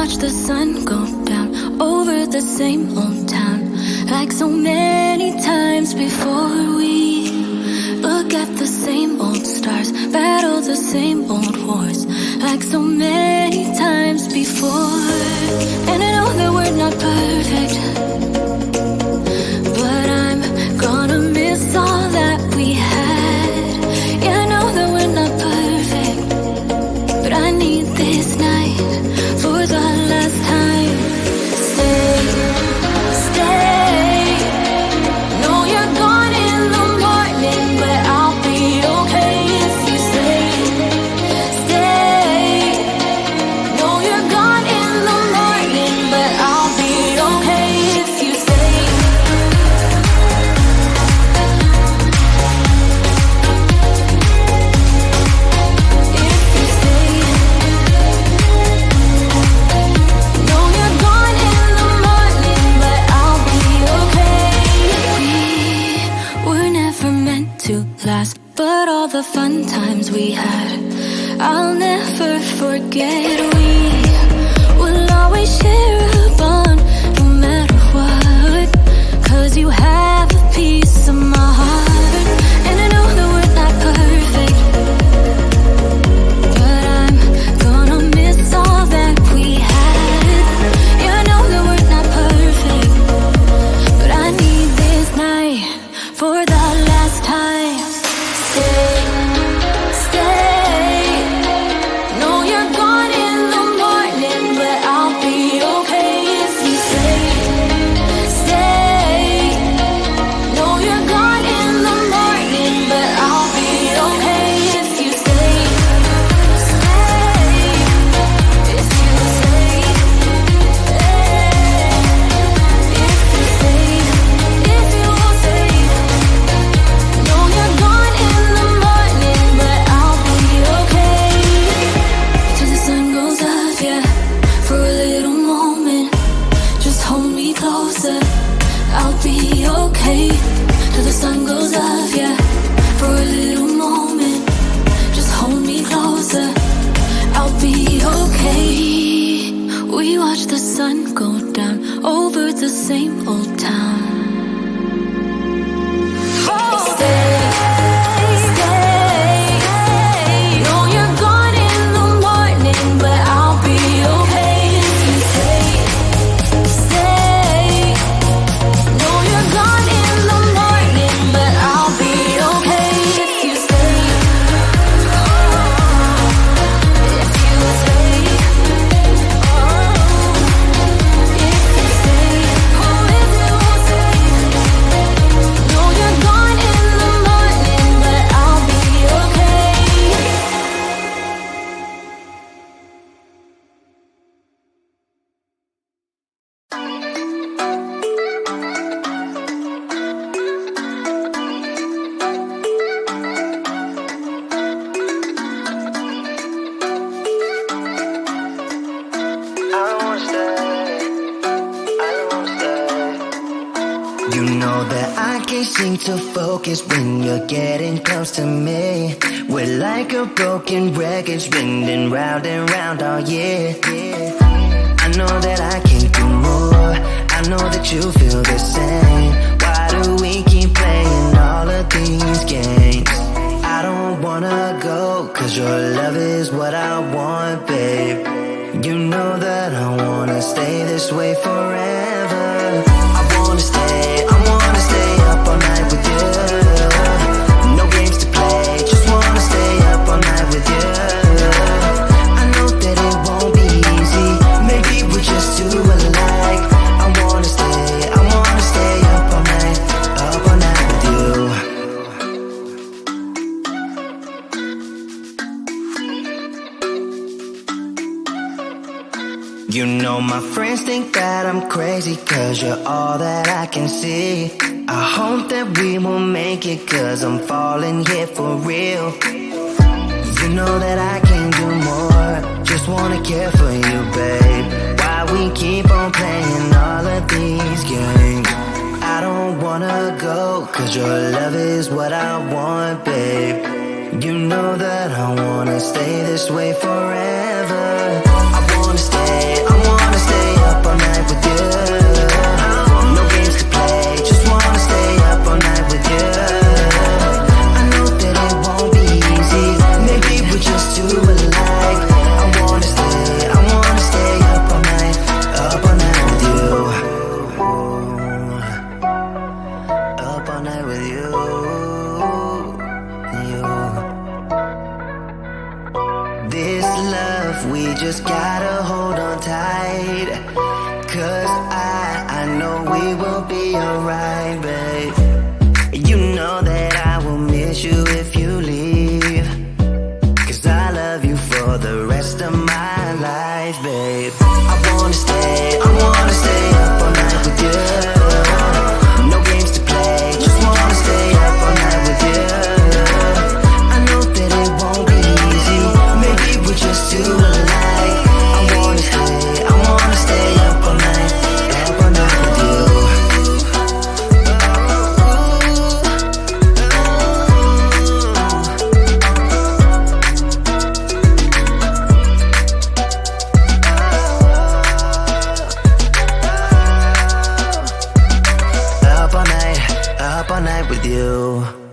watch the sun go down over the same old town, like so many times before. We look at the same old stars, battle the same old wars, like so many times before. And I know that we're not perfect, but I'm gonna miss all that we had. Yeah, I know that we're not perfect, but I need this night for the last time. Stay, stay. Know you're gone in the morning, but I'll be okay if you stay. Stay. Know you're gone in the morning, but I'll be okay if you stay. If you stay. Know you're gone in the morning, but I'll be okay. We were never meant to last, but all the fun times we had, I'll never forget. We will always share a bond, no matter what, 'cause you have a piece of my heart. And I know that we're not perfect, but I'm gonna miss all that we had. Yeah, I know that we're not perfect, but I need this night for the last time. Stay, stay. Know you're gone in the morning, but I'll be okay if you stay. Stay. Know you're gone in the morning, but I'll be okay if you stay. Stay. If you stay. If you stay. If you stay. Know you're gone in the morning, but I'll be okay. Till the sun goes up, yeah, for a little moment. Just hold me closer, I'll be okay. Till the sun goes up, yeah, for a little moment. Just hold me closer, I'll be okay. We watch the sun go down over the same old town. Stay, stay. Know you're gone in the morning, but I'll be okay if you stay. Stay. Know you're gone in the morning, but I'll be okay if you stay. If you stay. If you stay. Oh, if you stay. Know you're gone in the morning, but I'll be okay. You know that I can't seem to focus when you're getting close to me. We're like a broken record spinning round and round all year. I know that I can't do more, I know that you feel the same. Why do we keep playing all of these games? I don't wanna go, 'cause your love is what I want, babe. You know that I wanna stay this way forever. I wanna stay up all night with you. No games to play, just wanna stay up all night with you. I know that it won't be easy, maybe we're just too alike. I wanna stay up all night with you. You know my friends think that I'm crazy, 'cause you're all that I can see. I hope that we will make it, 'cause I'm falling here for real. You know that I can do more, just wanna care for you, babe. Why we keep on playing all of these games? I don't wanna go, 'cause your love is what I want, babe. You know that I wanna stay this way forever. I wanna stay up all night with you.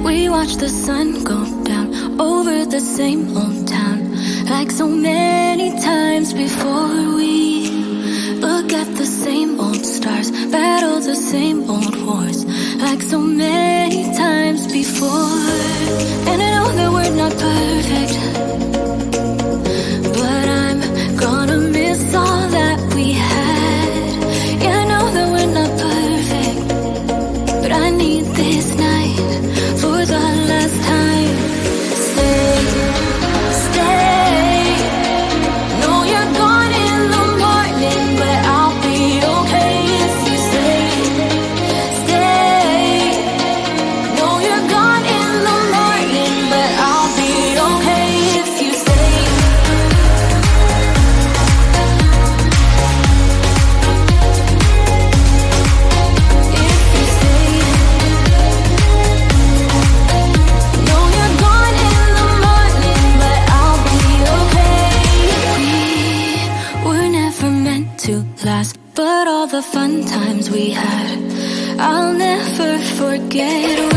We watch the sun go down over the same old town, like so many times before. We look at the same old stars, battle the same old wars, like so many times before. And I know that we're not perfect, but I'm gonna miss all that we had. Yeah, I know that we're not perfect, but I need this night for the last time. Stay, stay. No, you're gone in the morning, but I'll be okay if you stay. Stay. No, you're gone in the morning, but I'll be okay if you stay. If you stay. No, you're gone in the morning, but I'll be okay. We were never meant to last, but all the fun times we had, I'll never forget.